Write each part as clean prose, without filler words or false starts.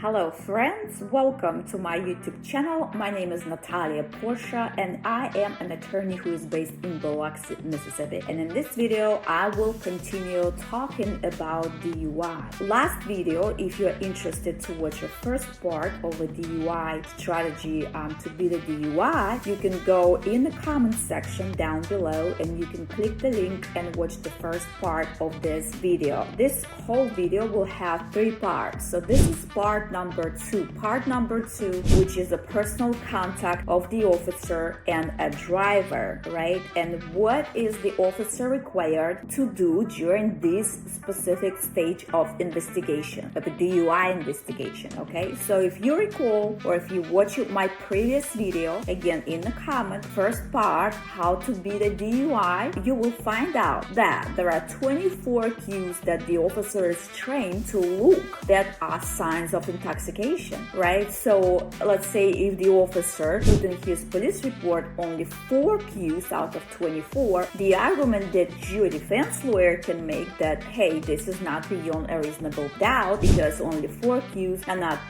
Hello friends, welcome to my YouTube channel. My name is Natalia Portia and I am an attorney who is based in Biloxi, Mississippi. And in this video, I will continue talking about DUI. Last video, if you're interested to watch the first part of a DUI strategy to beat a DUI, you can go in the comment section down below and you can click the link and watch the first part of this video. This whole video will have 3 parts. So this is part number 2. Part number 2, which is a personal contact of the officer and a driver, right? And what is the officer required to do during this specific stage of investigation, of a DUI investigation, okay? So if you recall, or if you watch my previous video, again in the comment, first part, how to beat a DUI, you will find out that there are 24 cues that the officer is trained to look that are signs of intoxication, right? So let's say if the officer put in his police report only 4 cues out of 24, the argument that you, a defense lawyer, can make that, hey, this is not beyond a reasonable doubt because only 4 cues and not,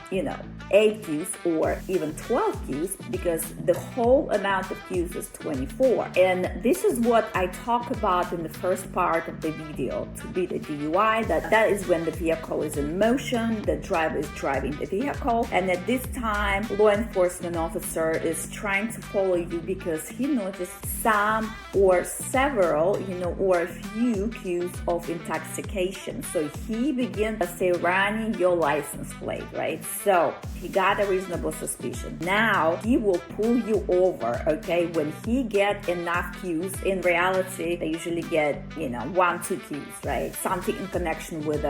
8 cues or even 12 cues, because the whole amount of cues is 24. And this is what I talk about in the first part of the video to beat a DUI, that is when the vehicle is in motion, the driver is driving the vehicle, and at this time law enforcement officer is trying to follow you because he noticed some or several or a few cues of intoxication. So he begins running your license plate, right? So he got a reasonable suspicion. Now he will pull you over, okay? When he get enough cues, in reality they usually get 1-2 cues, right? Something in connection with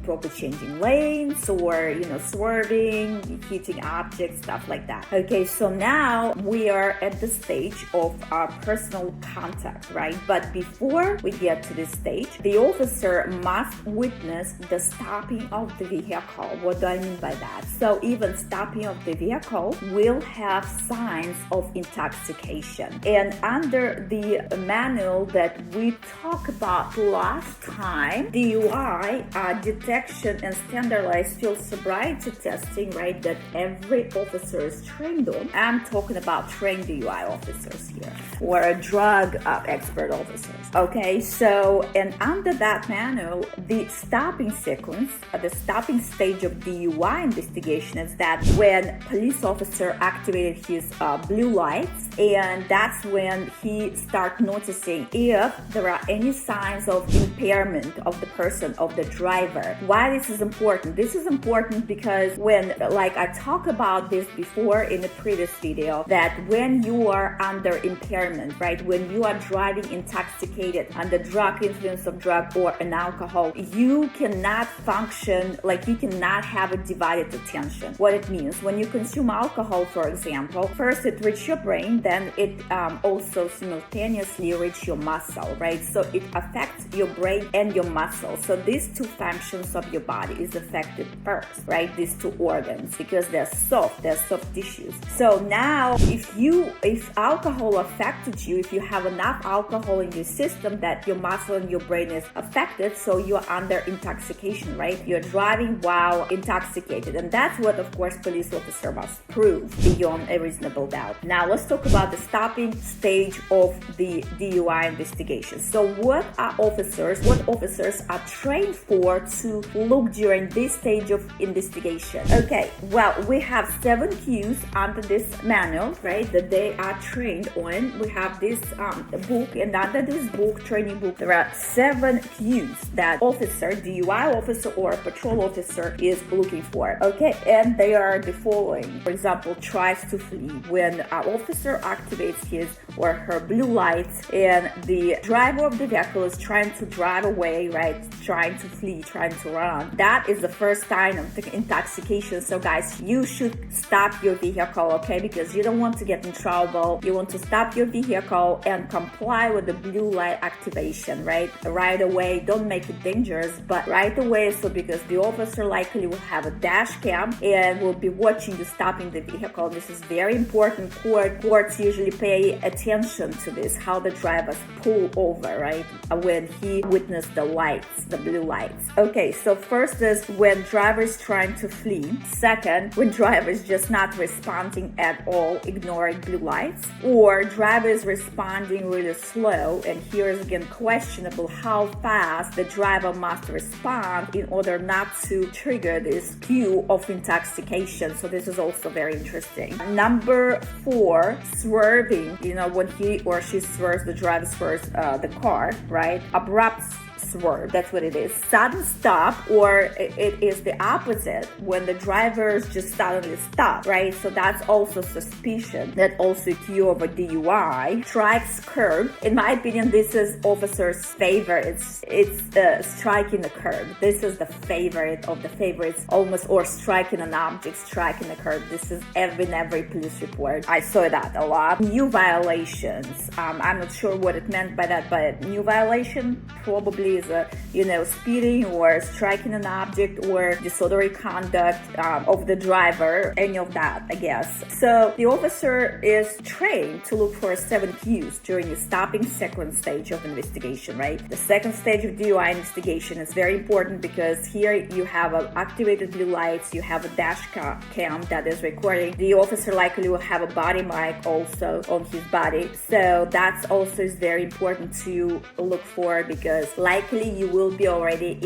proper changing lanes, or swerving, hitting objects, stuff like that. Okay, so now we are at the stage of our personal contact, right? But before we get to this stage, the officer must witness the stopping of the vehicle. What do I mean by that? So even stopping of the vehicle will have signs of intoxication. And under the manual that we talked about last time, DUI detection and standardized field sobriety testing, right, that every officer is trained on. I'm talking about trained DUI officers here, or drug expert officers. Okay, so, and under that manual, the stopping sequence, the stopping stage of DUI investigation is that when police officer activated his blue lights, and that's when he start noticing if there are any signs of impairment of the person, of the driver. Why this is important? This is important because when, like I talked about this before in the previous video, that when you are under impairment, right, when you are driving intoxicated, under drug influence of drug or an alcohol, you cannot function, like you cannot have a divided attention. What it means, when you consume alcohol, for example, first it reaches your brain, then it also simultaneously reaches your muscle, right? So it affects your brain and your muscle. So these 2 functions of your body is affected first, right? These 2 organs, because they're soft tissues. So now if alcohol affected you, if you have enough alcohol in your system that your muscle and your brain is affected, so you're under intoxication, right? You're driving while intoxicated. And that's what, of course, police officer must prove beyond a reasonable doubt. Now let's talk about the stopping stage of the DUI investigation. So what officers are trained for to look during this stage of investigation? Okay, well, we have 7 cues under this manual, right, that they are trained on. We have this book, and under this book, training book, there are 7 cues that DUI officer or patrol officer is looking for. Okay, and they are the following. For example, tries to flee. When an officer activates his or her blue lights and the driver of the vehicle is trying to drive away, right, trying to flee, trying to run, that is the first sign of the intoxication. So guys, you should stop your vehicle, okay, because you don't want to get in trouble. You want to stop your vehicle and comply with the blue blue light activation, right away. Don't make it dangerous, but right away, so because the officer likely will have a dash cam and will be watching you stopping the vehicle. This is very important. Courts usually pay attention to this, how the drivers pull over, right, when he witnessed the lights, the blue lights. Okay, so first is when driver is trying to flee. Second, when driver is just not responding at all, ignoring blue lights, or driver is responding really slow, and here is again questionable how fast the driver must respond in order not to trigger this cue of intoxication. So this is also very interesting. Number 4, swerving. When he or she swerves, the driver swerves the car, right? Abrupt swerve, that's what it is. Sudden stop, or it is the opposite, when the drivers just suddenly stop, right? So that's also suspicion. That also cue of a DUI. Strikes curb. In my opinion, this is officer's favorite. It's striking the curb. This is the favorite of the favorites, almost, or striking an object, striking the curb. This is in every police report. I saw that a lot. New violations. I'm not sure what it meant by that, but new violation probably is speeding or striking an object or disorderly conduct of the driver, any of that, I guess. So the officer is trained to look for 7 cues during the stopping second stage of investigation, right? The second stage of DUI investigation is very important because here you have activated blue lights, you have a dash cam that is recording. The officer likely will have a body mic also on his body. So that's also is very important to look for, because likely you will be already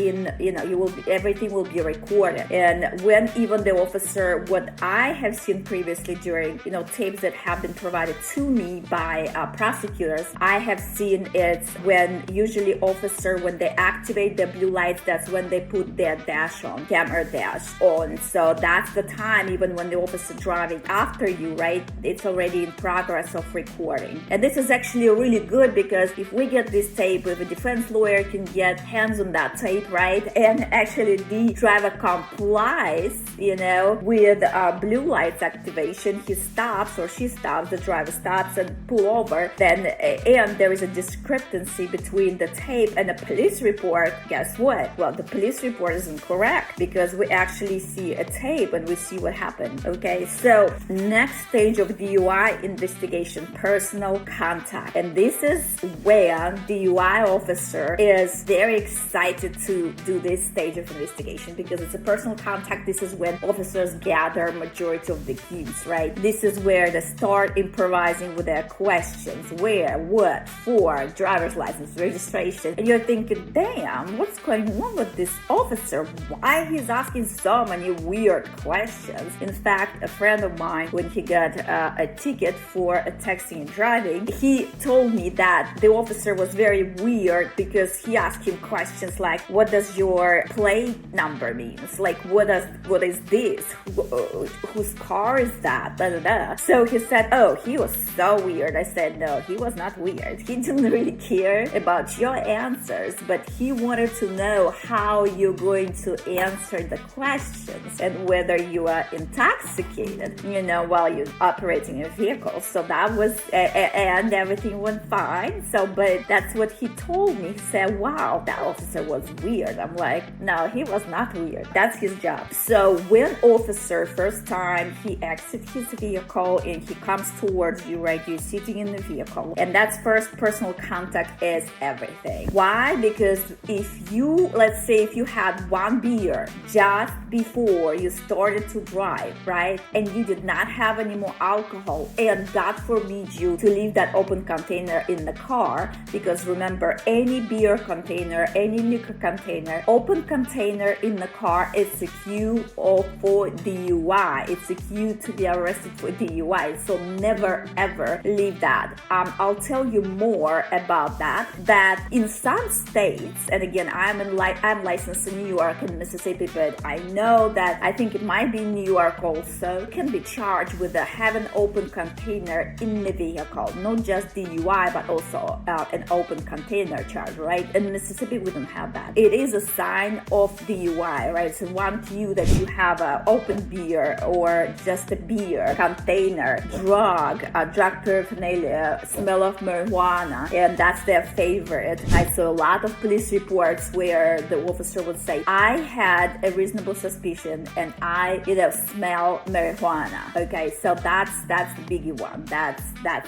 everything will be recorded. And when even the officer, what I have seen previously during, tapes that have been provided to me by prosecutors, I have seen it's when usually officer, when they activate the blue lights, that's when they put their dash on, camera dash on. So that's the time, even when the officer driving after you, right, it's already in progress of recording. And this is actually really good, because if we get this tape, if a defense lawyer can get hands on that tape, right, and actually the driver complies, with blue lights activation, he stops or she stops, the driver stops and pull over, then and there is a discrepancy between the tape and the police report, guess what? Well, the police report is incorrect, because we actually see a tape and we see what happened. Okay, so next stage of DUI investigation, personal contact. And this is when DUI officer is very excited to do this stage of investigation, because it's a personal contact. This is when officers gather majority of the cues, right? This is where they start improvising with their questions. Where, what, for, driver's license, registration. And you're thinking, damn, what's going on with this officer? Why he's asking so many weird questions? In fact, a friend of mine, when he got a ticket for texting and driving, he told me that the officer was very weird, because he asked him questions like, what does your plate number mean? Like, what is this? Whose car is that? Da, da, da. So he said, oh, he was so weird. I said, no, he was not weird. He didn't really care about your answers, but he wanted to know how you're going to answer the questions and whether you are intoxicated, while you're operating a vehicle. So that was, and everything went fine. So, but that's what he told me. He said, wow, that officer was weird. I'm like, no, he was not weird. That's his job. So when officer first time he exits his vehicle and he comes towards you, right, you're sitting in the vehicle, and that's first personal contact is everything. Why? Because if you, let's say if you had 1 beer just before you started to drive, right, and you did not have any more alcohol, and God forbid you to leave that open container in the car, because remember, any beer container, any liquor container, open container in the car, it's a cue for DUI. It's a cue to be arrested for DUI. So never ever leave that. I'll tell you more about that. That in some states, and again, I'm licensed in New York and Mississippi, but I know that I think it might be in New York also, you can be charged with having an open container in the vehicle, not just DUI, but also an open container charge, right? In Mississippi, we don't have that. It is a sign of DUI, right? So one cue that you have an open beer or just a beer container, drug paraphernalia, smell of marijuana, and that's their favorite. I saw a lot of police reports where the officer would say, I had a reasonable suspicion and I, smell marijuana. Okay, so that's the biggie one. That's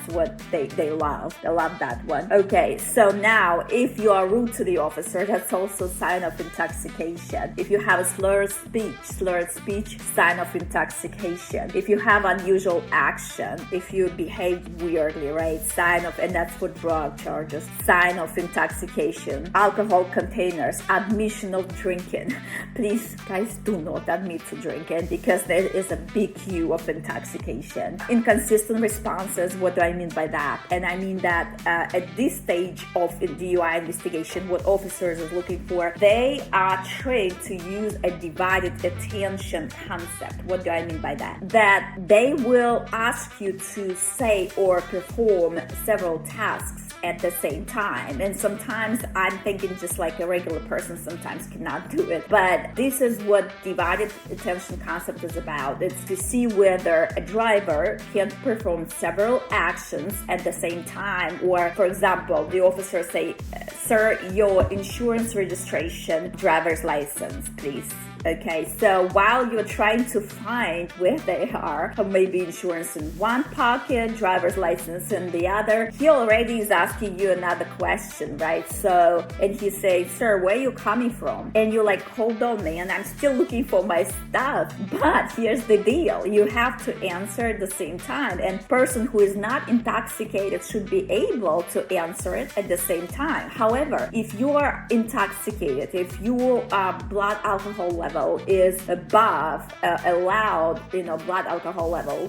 what they love. They love that one. Okay, so now if you are rude to the officer, that's also a sign of intoxication. If you have a slurred speech, sign of intoxication. If you have unusual action, if you behave weirdly, right, sign of, and that's for drug charges, sign of intoxication. Alcohol containers, admission of drinking. Please, guys, do not admit to drinking because there is a big cue of intoxication. Inconsistent responses, what do I mean by that? And I mean that at this stage of DUI investigation, what officers are looking for, they are trained to use a divided attention concept. What do I mean by that? That they will ask you to say or perform several tasks at the same time. And sometimes I'm thinking just like a regular person sometimes cannot do it. But this is what divided attention concept is about. It's to see whether a driver can perform several actions at the same time. Or, for example, the officer say, sir, your insurance registration, driver's license, please. Okay, so while you're trying to find where they are, or maybe insurance in one pocket, driver's license in the other, he already is asking you another question, right? So, and he says, sir, where are you coming from? And you're like, hold on, man, I'm still looking for my stuff. But here's the deal, you have to answer at the same time. And person who is not intoxicated should be able to answer it at the same time. However, if you are intoxicated, if your blood alcohol level is above allowed, blood alcohol level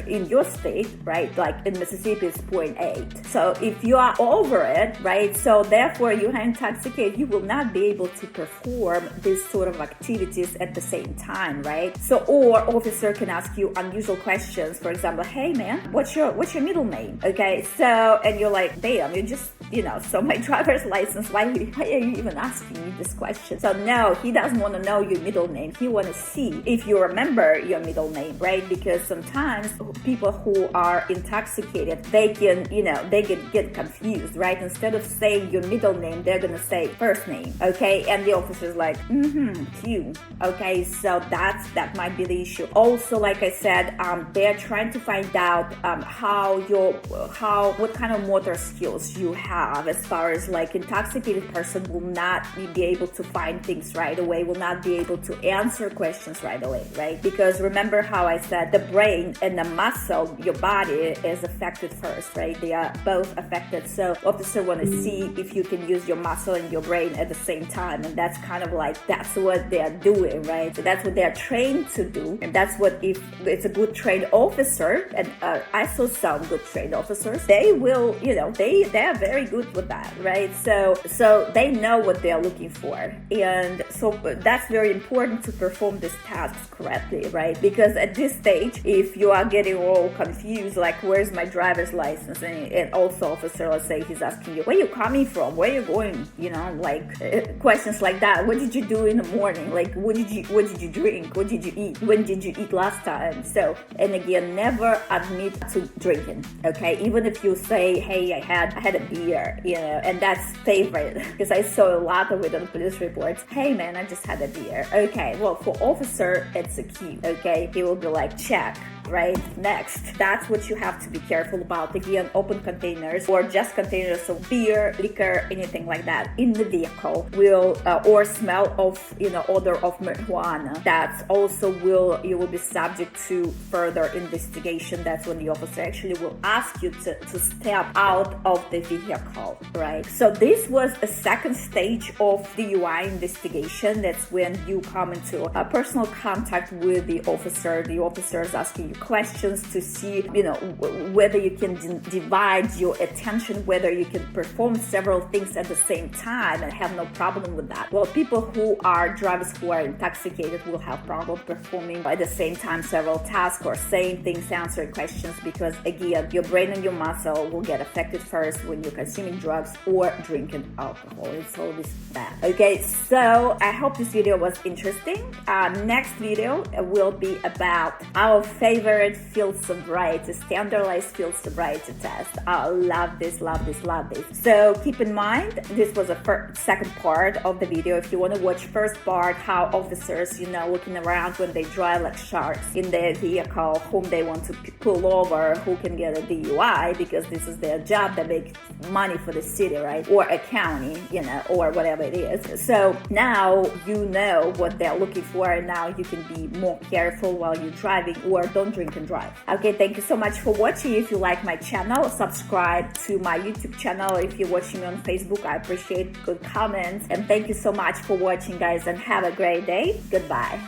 in your state, right? Like in Mississippi, it's 0.8. So if you are over it, right? So therefore you are intoxicated, you will not be able to perform this sort of activities at the same time, right? So, or officer can ask you unusual questions. For example, hey man, what's your middle name? Okay, so, and you're like, damn, you just, so my driver's license, why are you even asking me this question? So no, he doesn't want to know your middle name. He want to see if you remember your middle name, right? Because sometimes people who are intoxicated, they can, get confused, right? Instead of saying your middle name, they're going to say first name, okay? And the officer's like, Q, okay? So that might be the issue. Also, like I said, they're trying to find out what kind of motor skills you have. As far as like intoxicated person will not be able to find things right away, will not be able to answer questions right away, right? Because remember how I said the brain and the muscle, your body is affected first, right? They are both affected. So officer want to see if you can use your muscle and your brain at the same time. And that's kind of like, that's what they are doing, right? So that's what they are trained to do. And that's what, if it's a good trained officer, and I saw some good trained officers, they will, they are very good with that, right? So they know what they're looking for. And so that's very important to perform these tasks correctly, right? Because at this stage, if you are getting all confused, like, where's my driver's license? And also officer, let's say he's asking you, where are you coming from? Where are you going? Questions like that. What did you do in the morning? Like, what did you drink? What did you eat? When did you eat last time? So, and again, never admit to drinking, okay? Even if you say, hey, I had a beer, and that's favorite, because I saw a lot of it on police reports. Hey man, I just had a beer. Okay, well, for officer, it's a cue, okay? He will be like, check, right? Next. That's what you have to be careful about. Again, open containers or just containers of beer, liquor, anything like that in the vehicle will, or smell of, odor of marijuana. That's also you will be subject to further investigation. That's when the officer actually will ask you to step out of the vehicle, right? So this was a second stage of DUI investigation. That's when you come into a personal contact with the officer. The officer is asking you questions to see, whether you can divide your attention, whether you can perform several things at the same time and have no problem with that. Well, people who are drivers who are intoxicated will have problem performing at the same time several tasks or saying things, answering questions, because again, your brain and your muscle will get affected first when you're consuming drugs or drinking alcohol. It's always bad. Okay, so I hope this video was interesting. Next video will be about our favorite field sobriety, standardized field sobriety test. I love this. So keep in mind, this was a second part of the video. If you want to watch first part, how officers, looking around when they drive like sharks in their vehicle, whom they want to pull over, who can get a DUI, because this is their job. They make money for the city, right? Or a county, or whatever it is. So now you know what they're looking for, and now you can be more careful while you're driving, or don't drink and drive. Okay, thank you so much for watching. If you like my channel, subscribe to my YouTube channel. If you're watching me on Facebook, I appreciate good comments. And thank you so much for watching, guys, and have a great day. Goodbye.